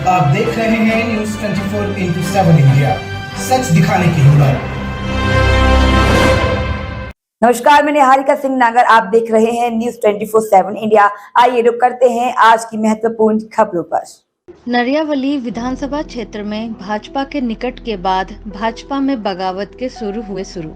आप देख रहे हैं न्यूज 24x7 इंडिया, सच दिखाने की हिम्मत। नमस्कार, मैं निहारिका सिंह नागर। आप देख रहे हैं न्यूज 24/7 इंडिया। आइए रुक करते हैं आज की महत्वपूर्ण खबरों पर। नरियावली विधानसभा क्षेत्र में भाजपा के निकट के बाद भाजपा में बगावत के शुरू।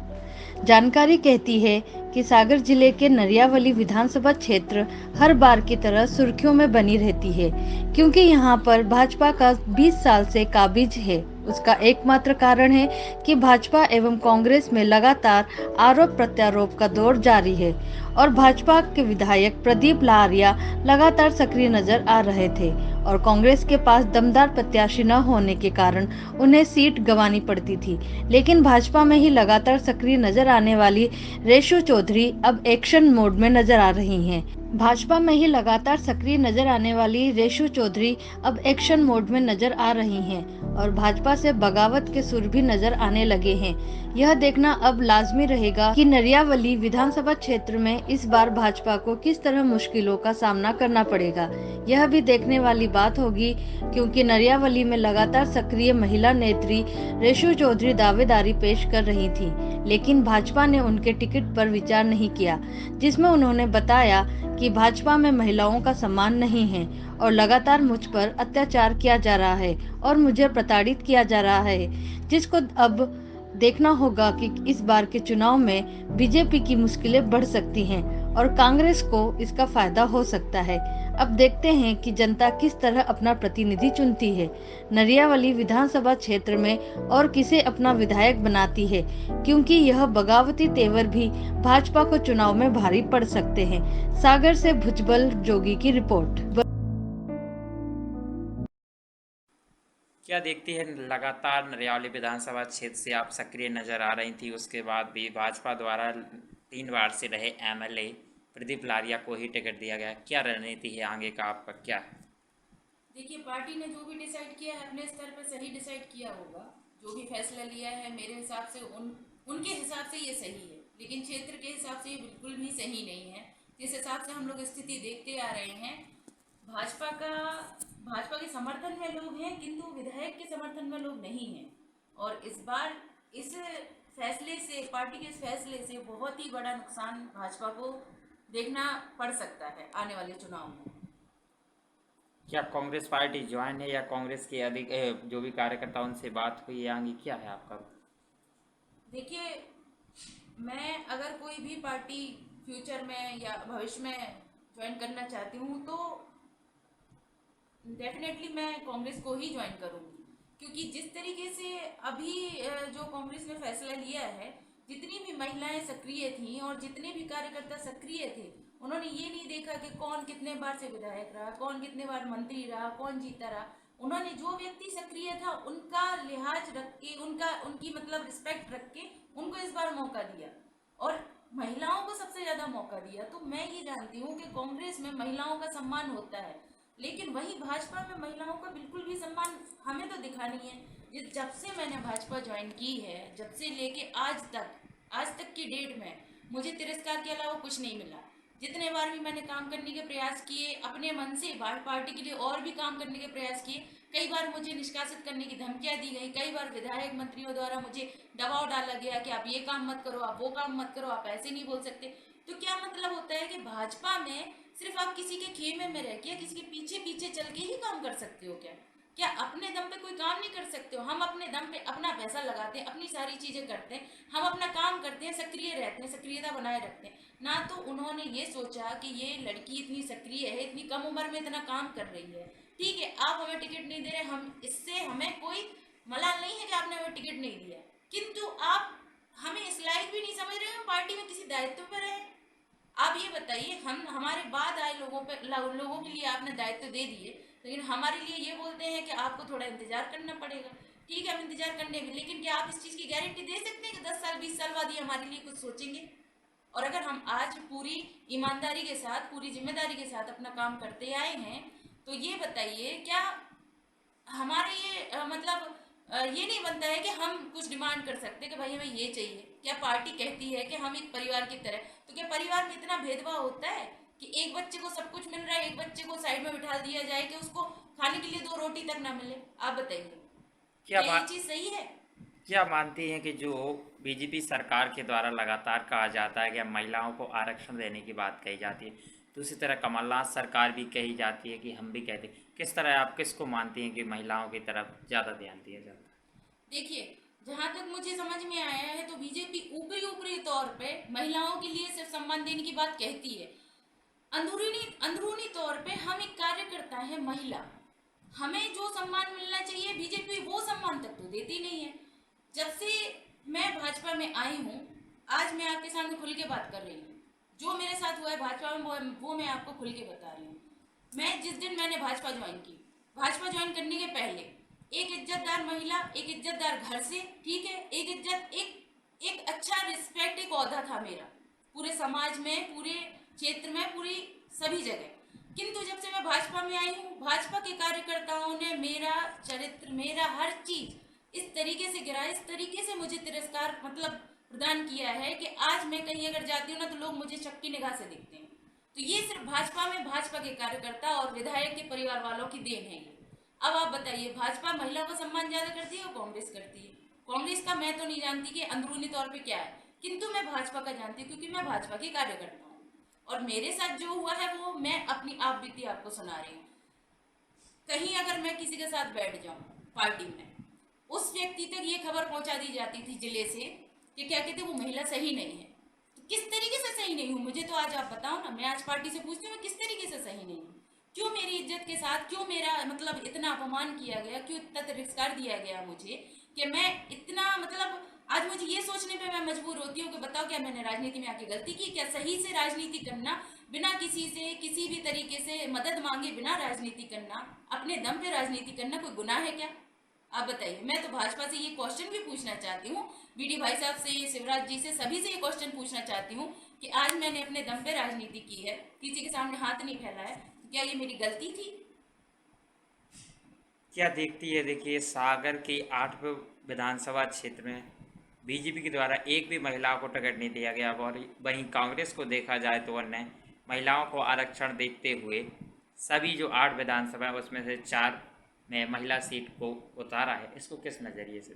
जानकारी कहती है कि सागर जिले के नरियावली विधानसभा क्षेत्र हर बार की तरह सुर्खियों में बनी रहती है, क्योंकि यहां पर भाजपा का 20 साल से काबिज है। उसका एकमात्र कारण है कि भाजपा एवं कांग्रेस में लगातार आरोप प्रत्यारोप का दौर जारी है और भाजपा के विधायक प्रदीप लहारिया लगातार सक्रिय नजर आ रहे थे और कांग्रेस के पास दमदार प्रत्याशी न होने के कारण उन्हें सीट गंवानी पड़ती थी। लेकिन भाजपा में ही लगातार सक्रिय नजर आने वाली रेशु चौधरी अब एक्शन मोड में नजर आ रही हैं। भाजपा में ही लगातार सक्रिय नजर आने वाली रेशु चौधरी अब एक्शन मोड में नजर आ रही हैं और भाजपा से बगावत के सुर भी नजर आने लगे हैं। यह देखना अब लाजमी रहेगा कि नरियावली विधानसभा क्षेत्र में इस बार भाजपा को किस तरह मुश्किलों का सामना करना पड़ेगा। यह भी देखने वाली बात होगी, क्योंकि नरियावली में लगातार सक्रिय महिला नेत्री रेशु चौधरी दावेदारी पेश कर रही थी, लेकिन भाजपा ने उनके टिकट पर विचार नहीं किया, जिसमें उन्होंने बताया कि भाजपा में महिलाओं का सम्मान नहीं है और लगातार मुझ पर अत्याचार किया जा रहा है और मुझे प्रताड़ित किया जा रहा है, जिसको अब देखना होगा कि इस बार के चुनाव में बीजेपी की मुश्किलें बढ़ सकती हैं और कांग्रेस को इसका फायदा हो सकता है। अब देखते हैं कि जनता किस तरह अपना प्रतिनिधि चुनती है, नरियावली विधानसभा क्षेत्र में और किसे अपना विधायक बनाती है, क्योंकि यह बगावती तेवर भी भाजपा को चुनाव में भारी पड़ सकते हैं। सागर से भुजबल जोगी की रिपोर्ट। क्या देखती है, लगातार नरियावली विधानसभा क्षेत्र से आप सक्रिय नजर आ रही थी, उसके बाद भी भाजपा द्वारा 3 बार से रहे एमएलए प्रदीप लहारिया को ही टिकट दिया गया। क्या रणनीति है आगे का, आपका क्या है? देखिए, पार्टी ने जो भी डिसाइड किया है अपने स्तर पर सही डिसाइड किया होगा। जो भी फैसला लिया है मेरे हिसाब से उनके हिसाब से ये सही है, लेकिन क्षेत्र के हिसाब से ये बिल्कुल भी सही नहीं है। जिस हिसाब से हम लोग स्थिति देखते आ रहे हैं, भाजपा के समर्थन में लोग हैं, किंतु विधायक के समर्थन में लोग नहीं हैं। और इस बार इस फैसले से, पार्टी के इस फैसले से बहुत ही बड़ा नुकसान भाजपा को देखना पड़ सकता है आने वाले चुनाव में। क्या कांग्रेस पार्टी ज्वाइन है या कांग्रेस के अधिक जो भी कार्यकर्ता उनसे बात हुई है आगे, क्या है आपका? देखिए, मैं अगर कोई भी पार्टी फ्यूचर में या भविष्य में ज्वाइन करना चाहती हूँ तो डेफिनेटली मैं कांग्रेस को ही ज्वाइन करूँगी, क्योंकि जिस तरीके से अभी जो कांग्रेस ने फैसला लिया है, जितनी भी महिलाएं सक्रिय थीं और जितने भी कार्यकर्ता सक्रिय थे, उन्होंने ये नहीं देखा कि कौन कितने बार से विधायक रहा, कौन कितने बार मंत्री रहा, कौन जीता रहा। उन्होंने जो व्यक्ति सक्रिय था उनका लिहाज रख के, उनकी मतलब रिस्पेक्ट रख के उनको इस बार मौका दिया और महिलाओं को सबसे ज्यादा मौका दिया। तो मैं ये जानती हूँ कि कांग्रेस में महिलाओं का सम्मान होता है, लेकिन वही भाजपा में महिलाओं का बिल्कुल भी सम्मान हमें तो दिखा नहीं है। जब से मैंने भाजपा ज्वाइन की है, जब से लेके आज तक की डेट में मुझे तिरस्कार के अलावा कुछ नहीं मिला। जितने बार भी मैंने काम करने के प्रयास किए, अपने मन से पार्टी के लिए और भी काम करने के प्रयास किए, कई बार मुझे निष्कासित करने की धमकियां दी गई, कई बार विधायक मंत्रियों द्वारा मुझे दबाव डाला गया कि आप ये काम मत करो, आप वो काम मत करो, आप ऐसे नहीं बोल सकते। तो क्या मतलब होता है कि भाजपा में सिर्फ आप किसी के खेमे में रह के, किसी के पीछे पीछे चल के ही काम कर सकते हो? क्या अपने दम पे कोई काम नहीं कर सकते हो? हम अपने दम पे अपना पैसा लगाते हैं, अपनी सारी चीजें करते हैं, हम अपना काम करते हैं, सक्रिय रहते हैं, सक्रियता बनाए रखते हैं। ना तो उन्होंने ये सोचा कि ये लड़की इतनी सक्रिय है, इतनी कम उम्र में इतना काम कर रही है, ठीक है आप हमें टिकट नहीं दे रहे, हम इससे हमें कोई मलाल नहीं है कि आपने हमें टिकट नहीं दिया, किंतु आप हमें इस लायक भी नहीं समझ रहे हो पार्टी में किसी दायित्व पर है। आप ये बताइए, हम हमारे बाद आए लोगों के लिए आपने दायित्व दे दिए, लेकिन हमारे लिए ये बोलते हैं कि आपको थोड़ा इंतजार करना पड़ेगा। ठीक है, हम इंतजार करने भी, लेकिन क्या आप इस चीज़ की गारंटी दे सकते हैं कि 10 साल 20 साल बाद ये हमारे लिए कुछ सोचेंगे? और अगर हम आज पूरी ईमानदारी के साथ, पूरी जिम्मेदारी के साथ अपना काम करते आए हैं, तो ये बताइए क्या हमारे ये ये नहीं बनता है कि हम कुछ डिमांड कर सकते हैं कि भाई हमें ये चाहिए? क्या पार्टी कहती है कि हम एक परिवार की तरह, तो क्या परिवार में इतना भेदभाव होता है कि एक बच्चे बच्चे को साइड में बिठा दिया जाए कि उसको खाने के लिए 2 रोटी तक ना मिले? आप बताइए, क्या ये चीज सही है? क्या मानती हैं कि जो बीजेपी सरकार के द्वारा लगातार कहा जाता है कि महिलाओं को आरक्षण देने की बात कही जाती है, दूसरी तरह कमलनाथ सरकार भी कही जाती है कि हम भी कहते हैं, किस तरह आप किसको मानती हैं कि महिलाओं की तरफ ज़्यादा ध्यान दिया जाता है? देखिए, जहां तक मुझे समझ में आया है तो बीजेपी ऊपरी ऊपरी तौर पे महिलाओं के लिए सिर्फ सम्मान देने की बात कहती है। अंदरूनी अंदरूनी तौर पे हम एक कार्यकर्ता है महिला, हमें जो सम्मान मिलना चाहिए बीजेपी वो सम्मान तक तो देती नहीं है। जब से मैं भाजपा में आई हूँ, आज मैं आपके सामने खुल के बात कर रही हूँ। जो मेरे साथ हुआ है भाजपा में वो मैं आपको खुल के बता रही हूँ। मैं जिस दिन मैंने भाजपा ज्वाइन की, भाजपा ज्वाइन करने के पहले एक इज्जतदार महिला, एक इज्जतदार घर से, ठीक है, एक अच्छा रिस्पेक्ट, एक औहदा था मेरा पूरे समाज में, पूरे क्षेत्र में, पूरी सभी जगह। किंतु जब से मैं भाजपा में आई हूँ, भाजपा के कार्यकर्ताओं ने मेरा चरित्र, मेरा हर चीज इस तरीके से गिरा, इस तरीके से मुझे तिरस्कार मतलब प्रदान किया है कि आज मैं कहीं अगर जाती हूँ ना तो लोग मुझे शक की निगाह से देखते हैं। तो ये सिर्फ भाजपा में भाजपा के कार्यकर्ता और विधायक के परिवार वालों की देन है ये। अब आप बताइए, भाजपा महिला को सम्मान ज्यादा करती है और कांग्रेस करती है? कांग्रेस का मैं तो नहीं जानती कि अंदरूनी तौर पे क्या है, किंतु मैं भाजपा का जानती हूँ क्योंकि मैं भाजपा की कार्यकर्ता हूँ। और मेरे साथ जो हुआ है वो मैं अपनी आप बीती आपको सुना रही हूँ। कहीं अगर मैं किसी के साथ बैठ जाऊं पार्टी में, उस व्यक्ति तक ये खबर पहुंचा दी जाती थी जिले से कि क्या कहते वो महिला सही नहीं है। तो किस तरीके से सही नहीं हूँ मुझे तो आज आप बताओ ना। मैं आज पार्टी से पूछती हूँ मैं किस तरीके से सही नहीं हूँ? क्यों मेरी इज्जत के साथ, क्यों मेरा मतलब इतना अपमान किया गया, क्यों इतना तिरस्कार दिया गया मुझे कि मैं इतना मतलब आज मुझे ये सोचने पे मैं मजबूर होती हूँ कि बताओ क्या मैंने राजनीति में आके गलती की? क्या सही से राजनीति करना, बिना किसी से किसी भी तरीके से मदद मांगे बिना राजनीति करना, अपने दम पे राजनीति करना कोई गुनाह है क्या? आप बताइए। मैं तो भाजपा से ये क्वेश्चन भी पूछना चाहती हूँ, बीडी भाई साहब से, शिवराज जी से, सभी से ये क्वेश्चन पूछना चाहती हूँ कि आज मैंने अपने दम पे राजनीति की है, किसी के सामने हाथ नहीं फैला है, तो क्या ये मेरी गलती थी? क्या देखती है, देखिए सागर के 8 विधानसभा क्षेत्र में बीजेपी के द्वारा एक भी महिला को टिकट नहीं दिया गया, और वहीं कांग्रेस को देखा जाए तो उन्होंने महिलाओं को आरक्षण देते हुए सभी जो 8 विधानसभा है उसमें से 4 में महिला सीट को उतारा है। इसको किस नज़रिए से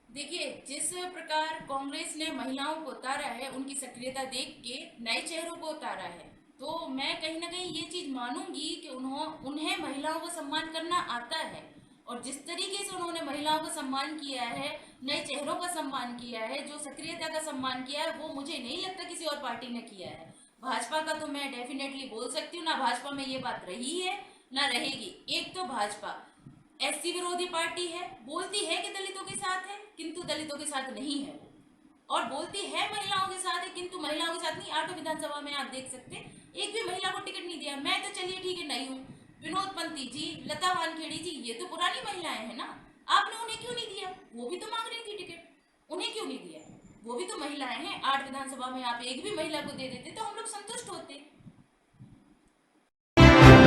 देखिए, जिस प्रकार कांग्रेस ने महिलाओं को उतारा है, उनकी सक्रियता देख के नए चेहरों को उतारा है, तो मैं कहीं ना कहीं ये चीज मानूंगी कि उन्हें महिलाओं को सम्मान करना आता है। और जिस तरीके से उन्होंने महिलाओं का सम्मान किया है, नए चेहरों का सम्मान किया है, जो सक्रियता का सम्मान किया है, वो मुझे नहीं लगता किसी और पार्टी ने किया है। भाजपा का तो मैं डेफिनेटली बोल सकती हूँ, ना भाजपा में ये बात रही है ना रहेगी। एक तो भाजपा एससी विरोधी पार्टी है, बोलती है कि दलितों के साथ है किंतु दलितों के साथ नहीं है, और बोलती है महिलाओं के साथ है किंतु महिलाओं के साथ नहीं। 8 विधानसभा में आप देख सकते एक भी महिला को टिकट नहीं दिया। मैं तो चलिए ठीक है नहीं हूँ, विनोद पंती जी, लता वानखेड़ी जी, ये तो पुरानी महिलाएं हैं ना, आपने उन्हें क्यों नहीं दिया? वो भी तो मांग रही थी टिकट, उन्हें क्यों नहीं दिया? वो भी तो महिलाएं हैं। 8 विधानसभा में आप एक भी महिला को दे देते तो हम लोग संतुष्ट होते।